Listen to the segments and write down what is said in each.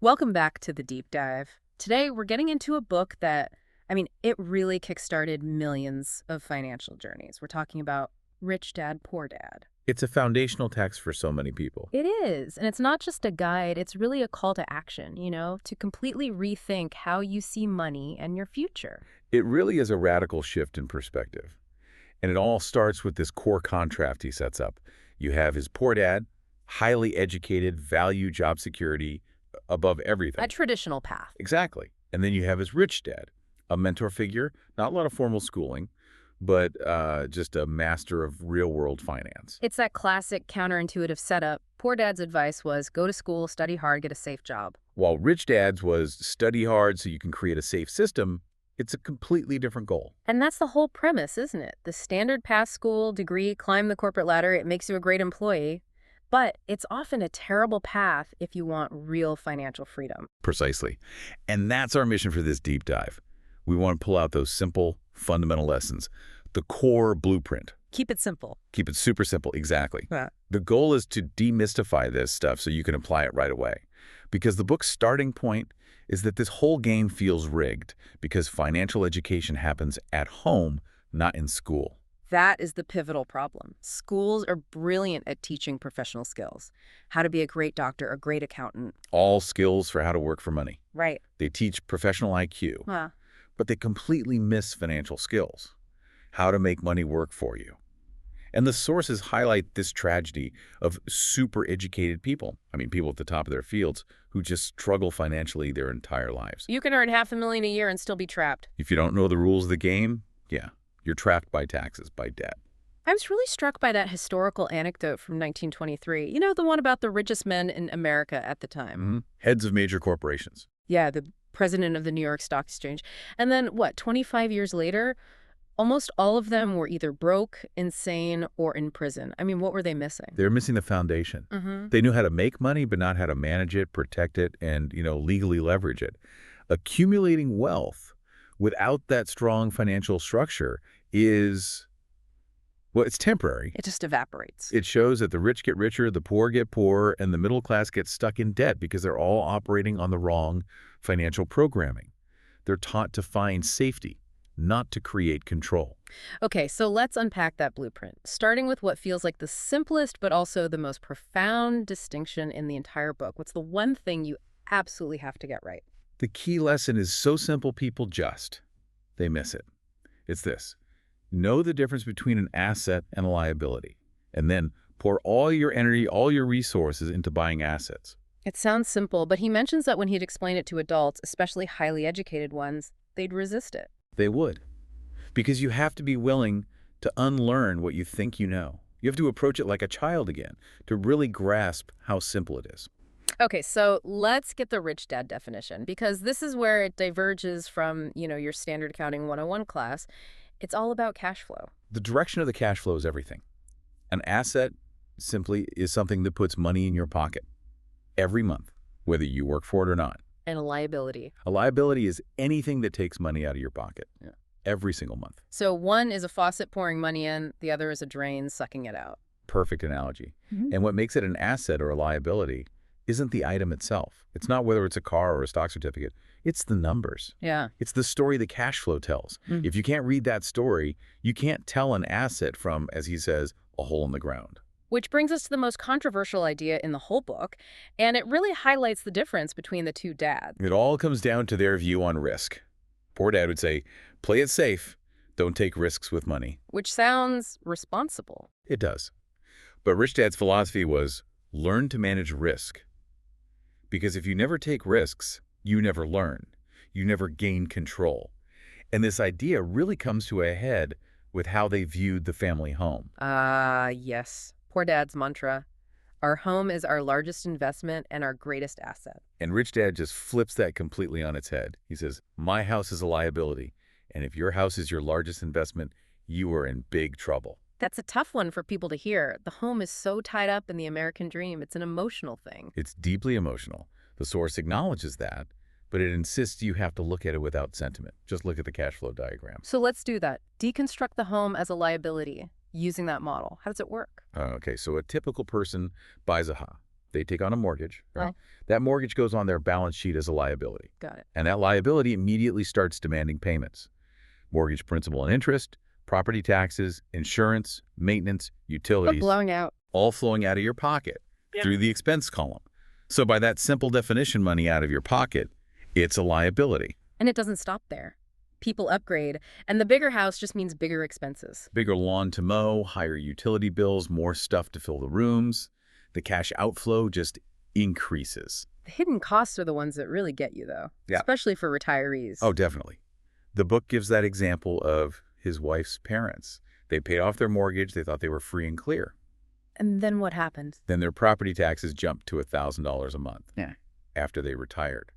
Welcome back to the deep dive. Today, we're getting into a book that, it really kickstarted millions of financial journeys. We're talking about Rich Dad, Poor Dad. It's a foundational text for so many people. It is, and it's not just a guide, it's really a call to action, to completely rethink how you see money and your future. It really is a radical shift in perspective. And it all starts with this core contrast he sets up. You have his poor dad, highly educated, value job security above everything. A traditional path. Exactly. And then you have his rich dad, a mentor figure, not a lot of formal schooling, but just a master of real-world finance. It's that classic counterintuitive setup. Poor Dad's advice was go to school, study hard, get a safe job. While rich dad's was study hard so you can create a safe system, it's a completely different goal. And that's the whole premise, isn't it? The standard pass school, degree, climb the corporate ladder, it makes you a great employee. But it's often a terrible path if you want real financial freedom. Precisely. And that's our mission for this deep dive. We want to pull out those simple, fundamental lessons, the core blueprint. Keep it simple. Keep it super simple, exactly. Yeah. The goal is to demystify this stuff so you can apply it right away. Because the book's starting point is that this whole game feels rigged because financial education happens at home, not in school. That is the pivotal problem. Schools are brilliant at teaching professional skills. How to be a great doctor, a great accountant. All skills for how to work for money. Right. They teach professional IQ, but they completely miss financial skills. How to make money work for you. And the sources highlight this tragedy of super educated people. People at the top of their fields who just struggle financially their entire lives. You can earn $500,000 a year and still be trapped. If you don't know the rules of the game, you're trapped by taxes, by debt. I was really struck by that historical anecdote from 1923. You know, the one about the richest men in America at the time. Heads of major corporations. Yeah, the president of the New York Stock Exchange. And then, 25 years later, almost all of them were either broke, insane, or in prison. What were they missing? They're missing the foundation. They knew how to make money, but not how to manage it, protect it, and, legally leverage it. Accumulating wealth without that strong financial structure is, it's temporary. It just evaporates. It shows that the rich get richer, the poor get poorer, and the middle class gets stuck in debt because they're all operating on the wrong financial programming. They're taught to find safety, not to create control. Okay, so let's unpack that blueprint, starting with what feels like the simplest but also the most profound distinction in the entire book. What's the one thing you absolutely have to get right? The key lesson is so simple people they miss it. It's this. Know the difference between an asset and a liability, and then pour all your energy, all your resources into buying assets. It sounds simple, but he mentions that when he'd explain it to adults, especially highly educated ones, they'd resist it. They would. Because you have to be willing to unlearn what you think you know. You have to approach it like a child again to really grasp how simple it is. Okay, so let's get the rich dad definition, because this is where it diverges from, your standard accounting 101 class. It's all about cash flow. The direction of the cash flow is everything. An asset simply is something that puts money in your pocket every month, whether you work for it or not. And a liability. A liability is anything that takes money out of your pocket every single month. So one is a faucet pouring money in, the other is a drain sucking it out. Perfect analogy. And what makes it an asset or a liability isn't the item itself. It's not whether it's a car or a stock certificate. It's the numbers. Yeah. It's the story the cash flow tells. If you can't read that story, you can't tell an asset from, as he says, a hole in the ground. Which brings us to the most controversial idea in the whole book, and it really highlights the difference between the two dads. It all comes down to their view on risk. Poor dad would say, play it safe. Don't take risks with money. Which sounds responsible. It does. But rich dad's philosophy was learn to manage risk. Because if you never take risks, you never learn. You never gain control. And this idea really comes to a head with how they viewed the family home. Yes. Poor dad's mantra. Our home is our largest investment and our greatest asset. And rich dad just flips that completely on its head. He says, my house is a liability. And if your house is your largest investment, you are in big trouble. That's a tough one for people to hear. The home is so tied up in the American dream. It's an emotional thing. It's deeply emotional. The source acknowledges that, but it insists you have to look at it without sentiment. Just look at the cash flow diagram. So let's do that. Deconstruct the home as a liability using that model. How does it work? Okay, so a typical person buys a They take on a mortgage, right? Oh, That mortgage goes on their balance sheet as a liability. got it. And that liability immediately starts demanding payments. Mortgage principal and interest, property taxes, insurance, maintenance, But utilities, blowing out. all flowing out of your pocket Yeah. through the expense column. So by that simple definition, money out of your pocket, it's a liability. And it doesn't stop there. People upgrade, and the bigger house just means bigger expenses. Bigger lawn to mow, higher utility bills, more stuff to fill the rooms. The cash outflow just increases. The hidden costs are the ones that really get you, though, Yeah. especially for retirees. Oh, definitely. The book gives that example of his wife's parents. They paid off their mortgage. They thought they were free and clear. And then what happened? Then their property taxes jumped to $1,000 a month. Yeah. After they retired.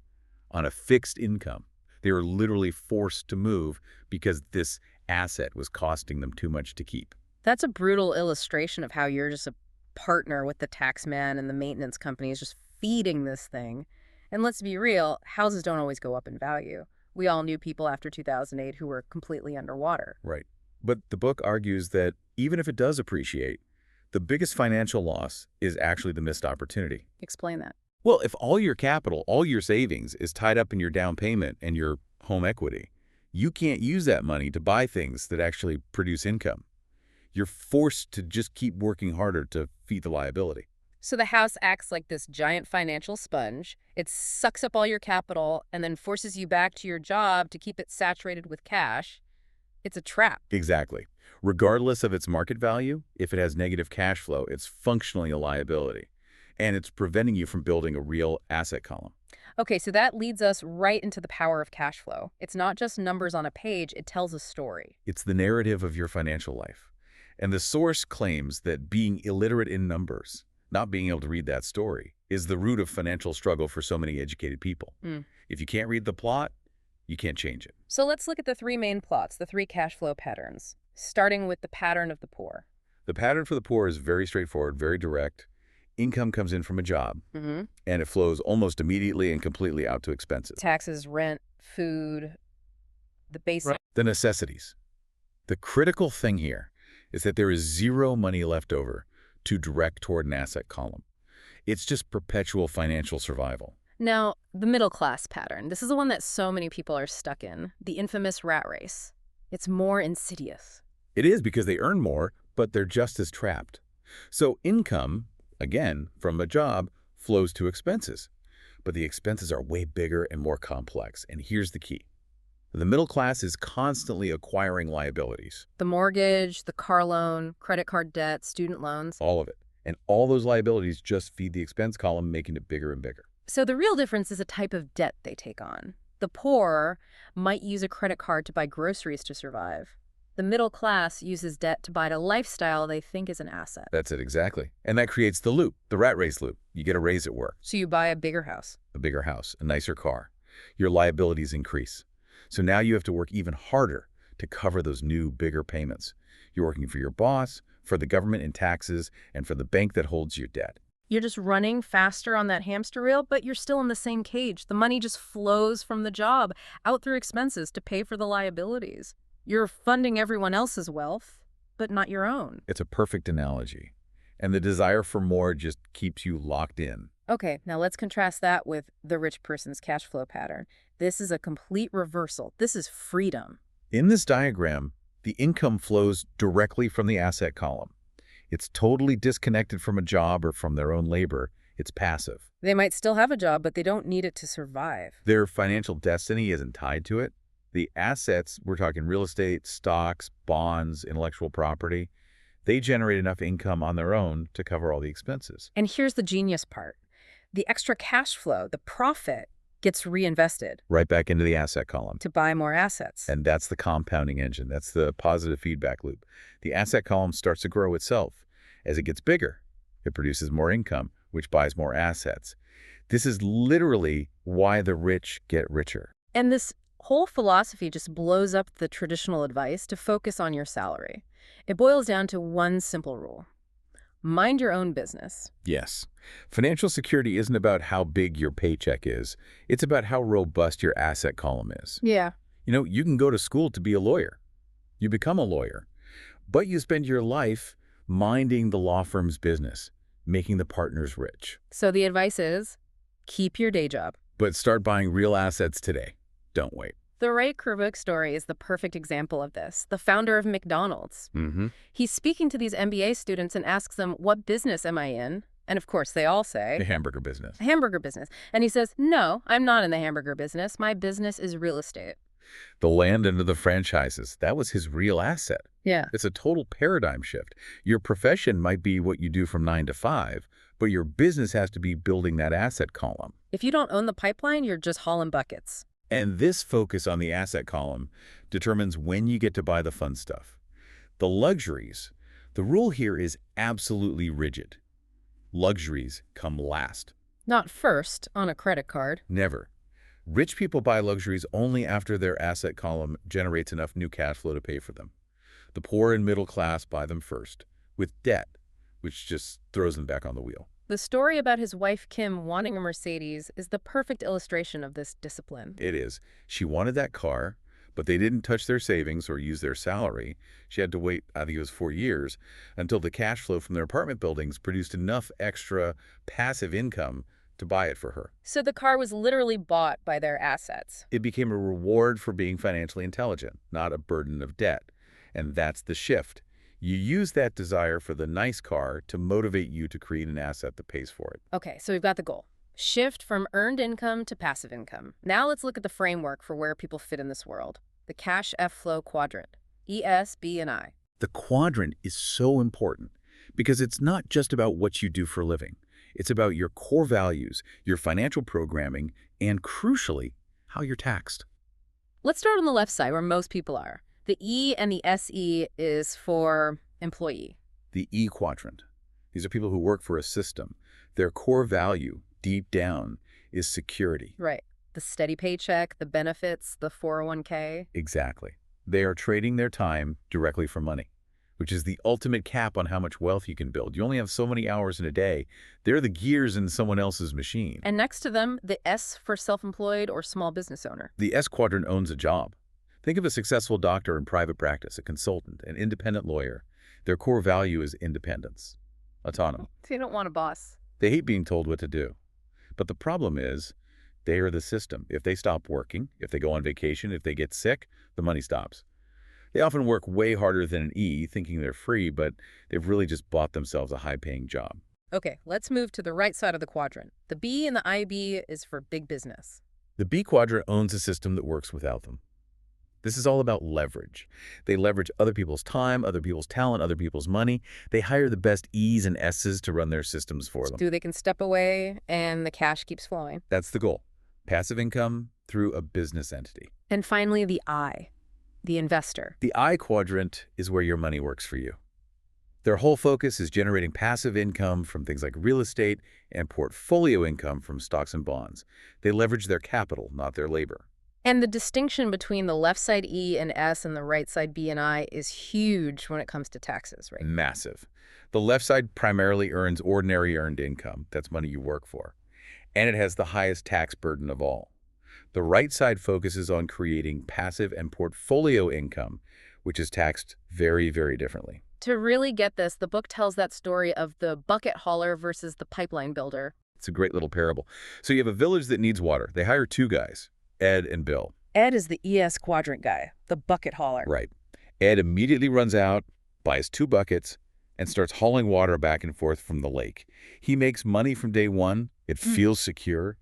On a fixed income. They were literally forced to move because this asset was costing them too much to keep. That's a brutal illustration of how you're just a partner with the tax man and the maintenance company is just feeding this thing. And let's be real, houses don't always go up in value. We all knew people after 2008 who were completely underwater. Right. But the book argues that even if it does appreciate, the biggest financial loss is actually the missed opportunity. Explain that. Well, if all your capital, all your savings is tied up in your down payment and your home equity, you can't use that money to buy things that actually produce income. You're forced to just keep working harder to feed the liability. So the house acts like this giant financial sponge. It sucks up all your capital and then forces you back to your job to keep it saturated with cash. It's a trap. Exactly. Regardless of its market value, if it has negative cash flow, it's functionally a liability. And it's preventing you from building a real asset column. Okay, so that leads us right into the power of cash flow. It's not just numbers on a page, it tells a story. It's the narrative of your financial life. And the source claims that being illiterate in numbers, not being able to read that story, is the root of financial struggle for so many educated people. If you can't read the plot, you can't change it. So let's look at the three main plots, the three cash flow patterns, starting with the pattern of the poor. The pattern for the poor is very straightforward, very direct. Income comes in from a job, and it flows almost immediately and completely out to expenses. Taxes, rent, food, the basic. Right. The necessities. The critical thing here is that there is zero money left over to direct toward an asset column. It's just perpetual financial survival. Now, the middle class pattern. This is the one that so many people are stuck in, the infamous rat race. It's more insidious. It is because they earn more, but they're just as trapped. So income, again, from a job, flows to expenses. But the expenses are way bigger and more complex. And here's the key. The middle class is constantly acquiring liabilities. The mortgage, the car loan, credit card debt, student loans. All of it. And all those liabilities just feed the expense column, making it bigger and bigger. So the real difference is a type of debt they take on. The poor might use a credit card to buy groceries to survive. The middle class uses debt to buy a lifestyle they think is an asset. That's it, exactly. And that creates the loop, the rat race loop. You get a raise at work. So you buy a bigger house. A bigger house, a nicer car. Your liabilities increase. So now you have to work even harder to cover those new, bigger payments. You're working for your boss, for the government in taxes, and for the bank that holds your debt. You're just running faster on that hamster wheel, but you're still in the same cage. The money just flows from the job out through expenses to pay for the liabilities. You're funding everyone else's wealth, but not your own. It's a perfect analogy. And the desire for more just keeps you locked in. Okay, now let's contrast that with the rich person's cash flow pattern. This is a complete reversal. This is freedom. In this diagram, the income flows directly from the asset column. It's totally disconnected from a job or from their own labor. It's passive. They might still have a job, but they don't need it to survive. Their financial destiny isn't tied to it. The assets, we're talking real estate, stocks, bonds, intellectual property, they generate enough income on their own to cover all the expenses. And here's the genius part. The extra cash flow, the profit, gets reinvested. Right back into the asset column. To buy more assets. And that's the compounding engine. That's the positive feedback loop. The asset column starts to grow itself. As it gets bigger, it produces more income, which buys more assets. This is literally why the rich get richer. And this whole philosophy just blows up the traditional advice to focus on your salary. It boils down to one simple rule. Mind your own business. Yes. Financial security isn't about how big your paycheck is. It's about how robust your asset column is. Yeah. You know, you can go to school to be a lawyer. You become a lawyer. But you spend your life minding the law firm's business, making the partners rich. So the advice is, keep your day job. But start buying real assets today. Don't wait. The Ray Kroc story is the perfect example of this, the founder of McDonald's. Mm-hmm. He's speaking to these MBA students and asks them, what business am I in? And of course, they all say, The hamburger business. hamburger business. And he says, no, I'm not in the hamburger business. My business is real estate. The land under the franchises, that was his real asset. Yeah. It's a total paradigm shift. Your profession might be what you do from 9 to 5, but your business has to be building that asset column. If you don't own the pipeline, you're just hauling buckets. And this focus on the asset column determines when you get to buy the fun stuff. The luxuries, the rule here is absolutely rigid. Luxuries come last. Not first on a credit card. Never. Rich people buy luxuries only after their asset column generates enough new cash flow to pay for them. The poor and middle class buy them first, with debt, which just throws them back on the wheel. The story about his wife Kim wanting a Mercedes is the perfect illustration of this discipline. It is. She wanted that car, but they didn't touch their savings or use their salary. She had to wait, I think it was 4 years, until the cash flow from their apartment buildings produced enough extra passive income to buy it for her. So the car was literally bought by their assets. It became a reward for being financially intelligent, not a burden of debt. And that's the shift. You use that desire for the nice car to motivate you to create an asset that pays for it. Okay, so we've got the goal. Shift from earned income to passive income. Now let's look at the framework for where people fit in this world. The cash F flow quadrant, E, S, B, and I. The quadrant is so important because it's not just about what you do for a living. It's about your core values, your financial programming, and crucially, how you're taxed. Let's start on the left side where most people are. The E and the SE is for employee. The E quadrant. These are people who work for a system. Their core value, deep down, is security. Right. The steady paycheck, the benefits, the 401k. Exactly. They are trading their time directly for money, which is the ultimate cap on how much wealth you can build. You only have so many hours in a day. They're the gears in someone else's machine. And next to them, the S for self-employed or small business owner. The S quadrant owns a job. Think of a successful doctor in private practice, a consultant, an independent lawyer. Their core value is independence, autonomy. They don't want a boss. They hate being told what to do. But the problem is, they are the system. If they stop working, if they go on vacation, if they get sick, the money stops. They often work way harder than an E, thinking they're free, but they've really just bought themselves a high-paying job. Okay, let's move to the right side of the quadrant. The B in the IB is for big business. The B quadrant owns a system that works without them. This is all about leverage. They leverage other people's time, other people's talent, other people's money. They hire the best E's and S's to run their systems for them. So they can step away and the cash keeps flowing. That's the goal. Passive income through a business entity. And finally, the I, the investor. The I quadrant is where your money works for you. Their whole focus is generating passive income from things like real estate and portfolio income from stocks and bonds. They leverage their capital, not their labor. And the distinction between the left side E and S and the right side B and I is huge when it comes to taxes, right? Massive. The left side primarily earns ordinary earned income. That's money you work for. And it has the highest tax burden of all. The right side focuses on creating passive and portfolio income, which is taxed very, very differently. To really get this, the book tells that story of the bucket hauler versus the pipeline builder. It's a great little parable. So you have a village that needs water. They hire 2 guys, Ed and Bill. Ed is the ES quadrant guy, the bucket hauler. Right. Ed immediately runs out, buys 2 buckets, and starts hauling water back and forth from the lake. He makes money from day one. It feels secure.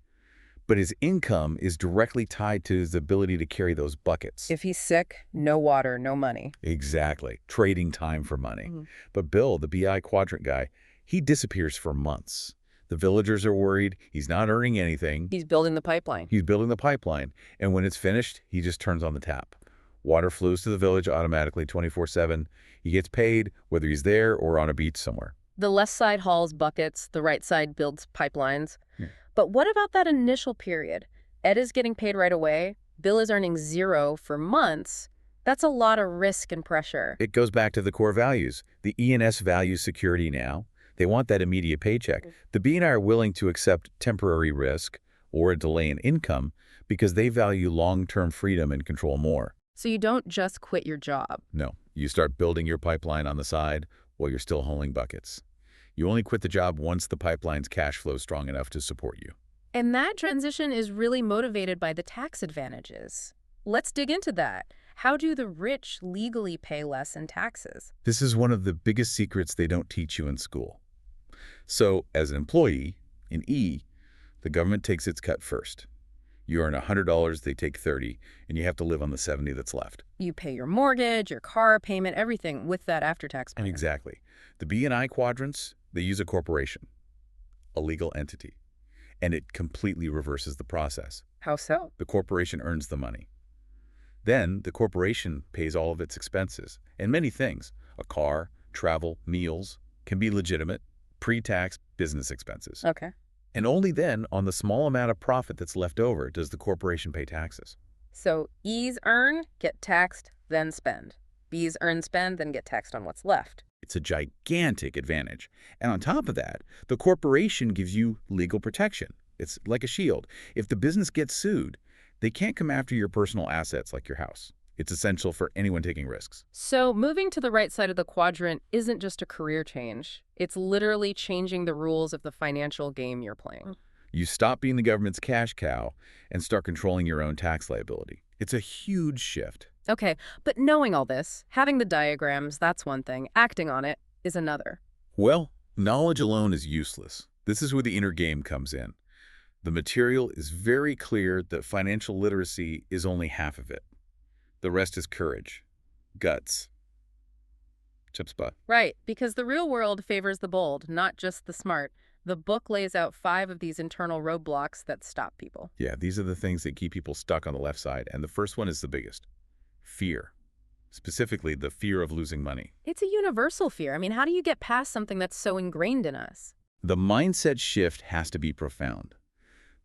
But his income is directly tied to his ability to carry those buckets. If he's sick, no water, no money. Exactly. Trading time for money. But Bill, the BI quadrant guy, he disappears for months. The villagers are worried. He's not earning anything. He's building the pipeline. He's building the pipeline. And when it's finished, he just turns on the tap. Water flows to the village automatically 24/7. He gets paid whether he's there or on a beach somewhere. The left side hauls buckets, the right side builds pipelines. Yeah. But what about that initial period? Ed is getting paid right away. Bill is earning 0 for months. That's a lot of risk and pressure. It goes back to the core values. The E and S value security now. They want that immediate paycheck. The B and I are willing to accept temporary risk or a delay in income because they value long-term freedom and control more. So you don't just quit your job. No, you start building your pipeline on the side while you're still hauling buckets. You only quit the job once the pipeline's cash flow is strong enough to support you. And that transition is really motivated by the tax advantages. Let's dig into that. How do the rich legally pay less in taxes? This is one of the biggest secrets they don't teach you in school. So, as an employee, in E, the government takes its cut first. You earn $100, they take $30, and you have to live on the $70 that's left. You pay your mortgage, your car payment, everything with that after-tax And payment. exactly. The B and I quadrants, they use a corporation, a legal entity, and it completely reverses the process. How so? The corporation earns the money. Then the corporation pays all of its expenses, and many things, a car, travel, meals, can be legitimate, pre-tax business expenses. Okay. And only then, on the small amount of profit that's left over, does the corporation pay taxes. So E's earn, get taxed, then spend. B's earn, spend, then get taxed on what's left. It's a gigantic advantage. And on top of that, the corporation gives you legal protection. It's like a shield. If the business gets sued, they can't come after your personal assets like your house. It's essential for anyone taking risks. So moving to the right side of the quadrant isn't just a career change. It's literally changing the rules of the financial game you're playing. You stop being the government's cash cow and start controlling your own tax liability. It's a huge shift. Okay, but knowing all this, having the diagrams, that's one thing. Acting on it is another. Well, knowledge alone is useless. This is where the inner game comes in. The material is very clear that financial literacy is only half of it. The rest is courage, guts, chutzpah. Right, because the real world favors the bold, not just the smart. The book lays out 5 of these internal roadblocks that stop people. Yeah, these are the things that keep people stuck on the left side, and the first one is the biggest. Fear. Specifically, the fear of losing money. It's a universal fear. I mean, how do you get past something that's so ingrained in us? The mindset shift has to be profound.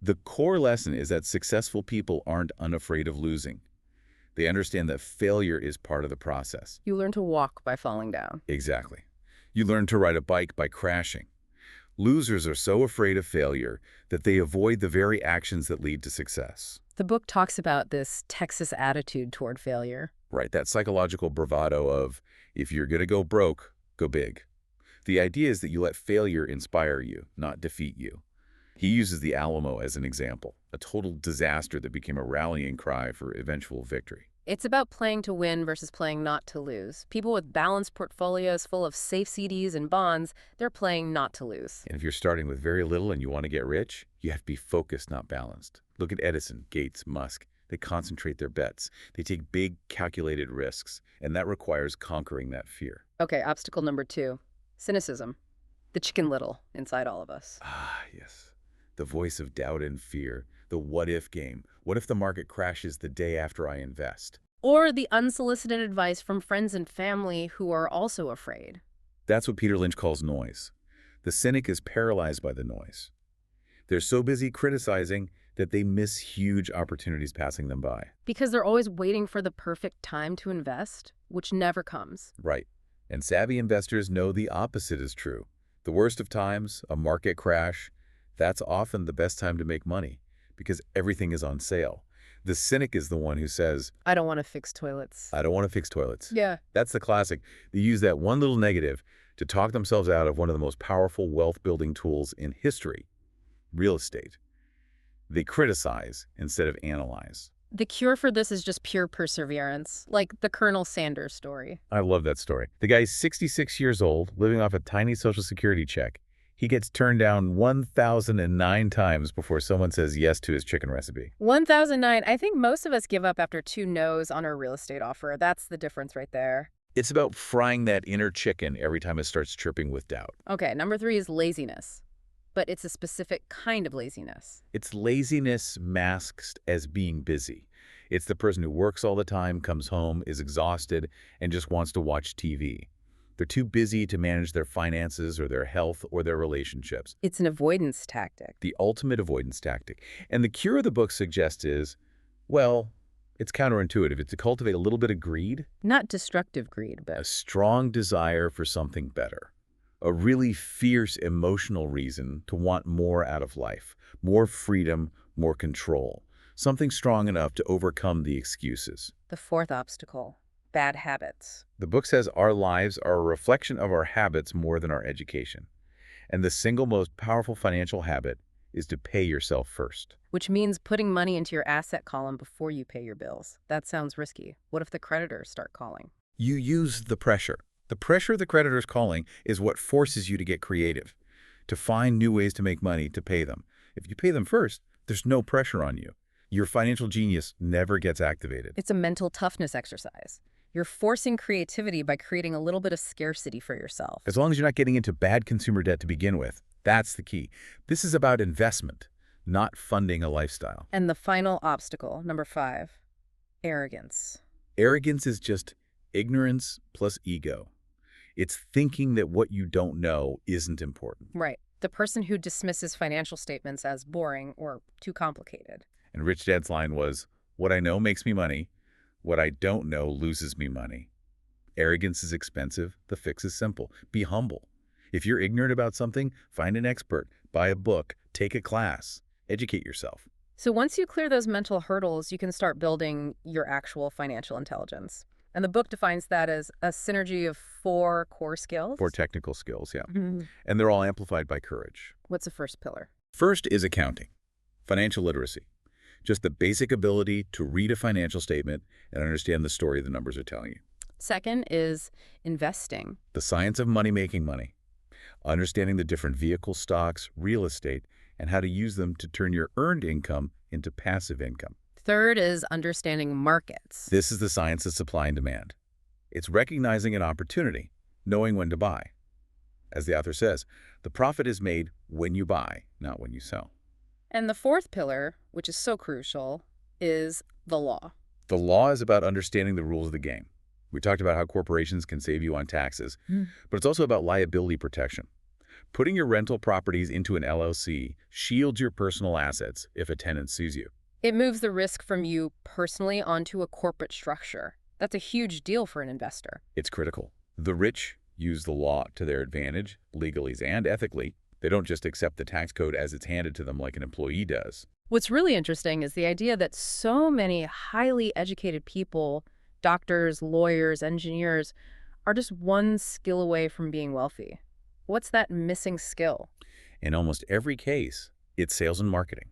The core lesson is that successful people aren't unafraid of losing. They understand that failure is part of the process. You learn to walk by falling down. Exactly. You learn to ride a bike by crashing. Losers are so afraid of failure that they avoid the very actions that lead to success. The book talks about this Texas attitude toward failure. Right, that psychological bravado of, if you're going to go broke, go big. The idea is that you let failure inspire you, not defeat you. He uses the Alamo as an example, a total disaster that became a rallying cry for eventual victory. It's about playing to win versus playing not to lose. People with balanced portfolios full of safe CDs and bonds, they're playing not to lose. And if you're starting with very little and you want to get rich, you have to be focused, not balanced. Look at Edison, Gates, Musk. They concentrate their bets. They take big, calculated risks, and that requires conquering that fear. Okay, obstacle number 2, cynicism. The Chicken Little inside all of us. Ah, yes. The voice of doubt and fear. The what-if game. What if the market crashes the day after I invest? Or the unsolicited advice from friends and family who are also afraid. That's what Peter Lynch calls noise. The cynic is paralyzed by the noise. They're so busy criticizing that they miss huge opportunities passing them by. Because they're always waiting for the perfect time to invest, which never comes. Right. And savvy investors know the opposite is true. The worst of times, a market crash, that's often the best time to make money because everything is on sale. The cynic is the one who says, I don't want to fix toilets. I don't want to fix toilets. Yeah. That's the classic. They use that one little negative to talk themselves out of one of the most powerful wealth-building tools in history, real estate. They criticize instead of analyze. The cure for this is just pure perseverance, like the Colonel Sanders story. I love that story. The guy's 66 years old, living off a tiny Social Security check. He gets turned down 1,009 times before someone says yes to his chicken recipe. 1,009. I think most of us give up after 2 no's on our real estate offer. That's the difference right there. It's about frying that inner chicken every time it starts chirping with doubt. Okay, number 3 is laziness. But it's a specific kind of laziness. It's laziness masked as being busy. It's the person who works all the time, comes home, is exhausted, and just wants to watch TV. They're too busy to manage their finances or their health or their relationships. It's an avoidance tactic. The ultimate avoidance tactic. And the cure the book suggests is, well, it's counterintuitive. It's to cultivate a little bit of greed. Not destructive greed, A but strong desire for something better. A really fierce emotional reason to want more out of life. More freedom, more control. Something strong enough to overcome the excuses. the 4th obstacle, bad habits. The book says our lives are a reflection of our habits more than our education. And the single most powerful financial habit is to pay yourself first. Which means putting money into your asset column before you pay your bills. That sounds risky. What if the creditors start calling? You use the pressure. The pressure the creditor's calling is what forces you to get creative, to find new ways to make money to pay them. If you pay them first, there's no pressure on you. Your financial genius never gets activated. It's a mental toughness exercise. You're forcing creativity by creating a little bit of scarcity for yourself. As long as you're not getting into bad consumer debt to begin with, that's the key. This is about investment, not funding a lifestyle. And the final obstacle, number 5, arrogance. Arrogance is just ignorance plus ego. It's thinking that what you don't know isn't important. Right. The person who dismisses financial statements as boring or too complicated. And Rich Dad's line was, "What I know makes me money. What I don't know loses me money." Arrogance is expensive. The fix is simple. Be humble. If you're ignorant about something, find an expert, buy a book, take a class, educate yourself. So once you clear those mental hurdles, you can start building your actual financial intelligence. And the book defines that as a synergy of 4 core skills. 4 technical skills, yeah. Mhm. And they're all amplified by courage. What's the first pillar? First is accounting, financial literacy. Just the basic ability to read a financial statement and understand the story the numbers are telling you. Second is investing. The science of money making money. Understanding the different vehicle stocks, real estate, and how to use them to turn your earned income into passive income. Third is understanding markets. This is the science of supply and demand. It's recognizing an opportunity, knowing when to buy. As the author says, the profit is made when you buy, not when you sell. And the fourth pillar, which is so crucial, is the law. The law is about understanding the rules of the game. We talked about how corporations can save you on taxes, but it's also about liability protection. Putting your rental properties into an LLC shields your personal assets if a tenant sues you. It moves the risk from you personally onto a corporate structure. That's a huge deal for an investor. It's critical. The rich use the law to their advantage, legally and ethically. They don't just accept the tax code as it's handed to them like an employee does. What's really interesting is the idea that so many highly educated people, doctors, lawyers, engineers, are just one skill away from being wealthy. What's that missing skill? In almost every case, it's sales and marketing.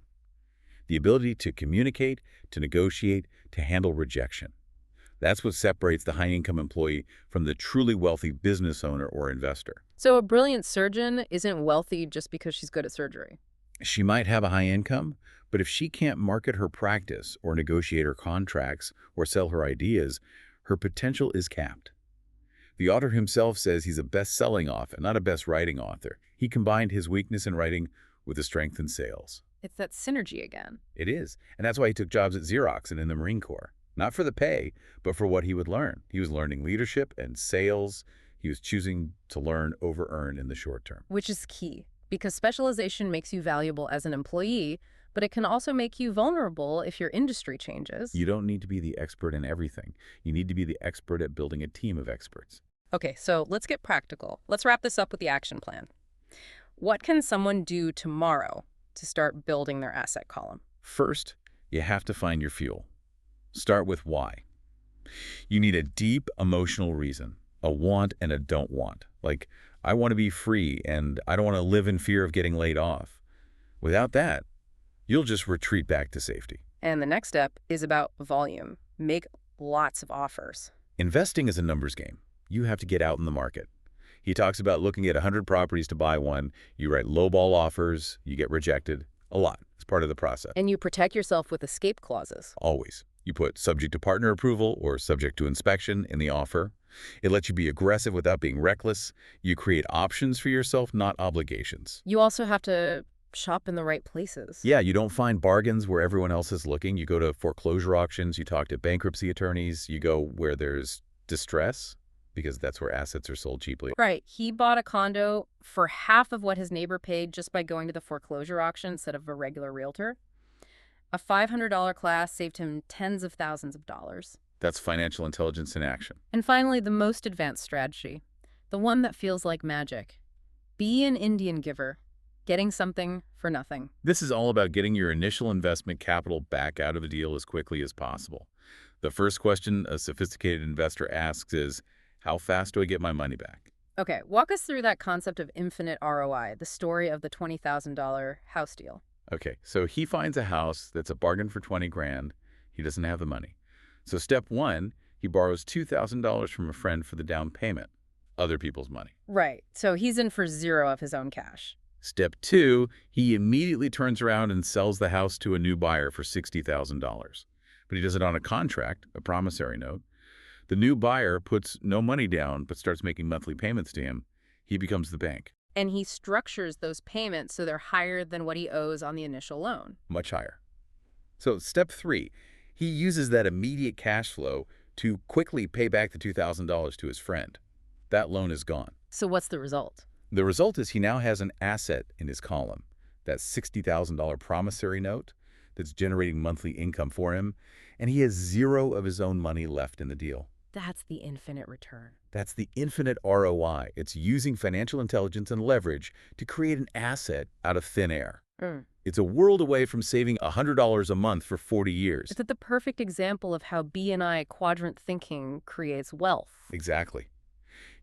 The ability to communicate, to negotiate, to handle rejection. That's what separates the high-income employee from the truly wealthy business owner or investor. So a brilliant surgeon isn't wealthy just because she's good at surgery. She might have a high income, but if she can't market her practice or negotiate her contracts or sell her ideas, her potential is capped. The author himself says he's a best-selling author, not a best-writing author. He combined his weakness in writing with a strength in sales. It's that synergy again. It is, and that's why he took jobs at Xerox and in the Marine Corps. Not for the pay, but for what he would learn. He was learning leadership and sales. He was choosing to learn over earn in the short term. Which is key, because specialization makes you valuable as an employee, but it can also make you vulnerable if your industry changes. You don't need to be the expert in everything. You need to be the expert at building a team of experts. Okay, so let's get practical. Let's wrap this up with the action plan. What can someone do tomorrow to start building their asset column? First, you have to find your fuel. Start with why. You need a deep emotional reason, a want and a don't want. Like, I want to be free and I don't want to live in fear of getting laid off. Without that, you'll just retreat back to safety. And the next step is about volume. Make lots of offers. Investing is a numbers game. You have to get out in the market. He talks about looking at 100 properties to buy one. You write lowball offers, you get rejected. A lot. It's part of the process. And you protect yourself with escape clauses. Always. You put subject to partner approval or subject to inspection in the offer. It lets you be aggressive without being reckless. You create options for yourself, not obligations. You also have to shop in the right places. Yeah, you don't find bargains where everyone else is looking. You go to foreclosure auctions, you talk to bankruptcy attorneys, you go where there's distress, because that's where assets are sold cheaply. Right. He bought a condo for half of what his neighbor paid just by going to the foreclosure auction instead of a regular realtor. A $500 class saved him tens of thousands of dollars. That's financial intelligence in action. And finally, the most advanced strategy, the one that feels like magic. Be an Indian giver, getting something for nothing. This is all about getting your initial investment capital back out of a deal as quickly as possible. The first question a sophisticated investor asks is, how fast do I get my money back? Okay, walk us through that concept of infinite ROI, the story of the $20,000 house deal. Okay, so he finds a house that's a bargain for 20 grand. He doesn't have the money. So step one, he borrows $2,000 from a friend for the down payment, other people's money. Right, so he's in for zero of his own cash. Step two, he immediately turns around and sells the house to a new buyer for $60,000. But he does it on a contract, a promissory note. The new buyer puts no money down but starts making monthly payments to him. He becomes the bank. And he structures those payments so they're higher than what he owes on the initial loan. Much higher. So step three, he uses that immediate cash flow to quickly pay back the $2,000 to his friend. That loan is gone. So what's the result? The result is he now has an asset in his column, that $60,000 promissory note that's generating monthly income for him, and he has zero of his own money left in the deal. That's the infinite return. That's the infinite ROI. It's using financial intelligence and leverage to create an asset out of thin air. It's a world away from saving $100 a month for 40 years. Is it the perfect example of how B&I quadrant thinking creates wealth? Exactly.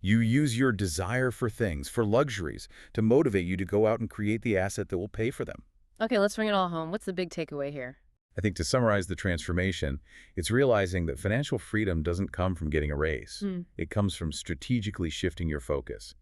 You use your desire for things, for luxuries, to motivate you to go out and create the asset that will pay for them. Okay, let's bring it all home. What's the big takeaway here? I think to summarize the transformation, it's realizing that financial freedom doesn't come from getting a raise. It comes from strategically shifting your focus,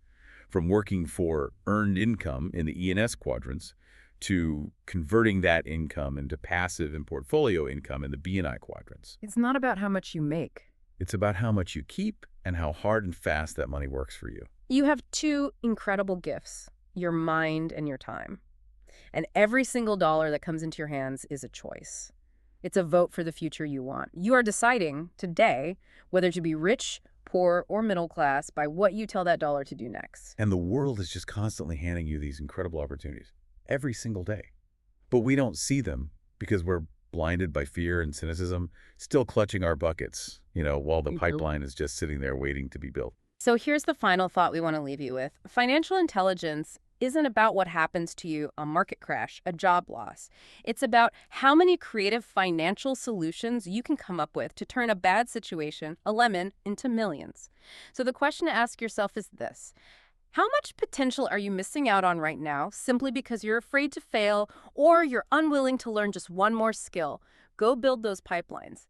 from working for earned income in the E&S quadrants to converting that income into passive and portfolio income in the B&I quadrants. It's not about how much you make. It's about how much you keep and how hard and fast that money works for you. You have two incredible gifts, your mind and your time. And every single dollar that comes into your hands is a choice. It's a vote for the future you want. You are deciding today whether to be rich, poor, or middle class by what you tell that dollar to do next. And the world is just constantly handing you these incredible opportunities every single day. But we don't see them because we're blinded by fear and cynicism, still clutching our buckets, while the pipeline is just sitting there waiting to be built. So here's the final thought we want to leave you with. Financial intelligence isn't about what happens to you, a market crash, a job loss. It's about how many creative financial solutions you can come up with to turn a bad situation, a lemon, into millions. So the question to ask yourself is this: how much potential are you missing out on right now simply because you're afraid to fail or you're unwilling to learn just one more skill? Go build those pipelines.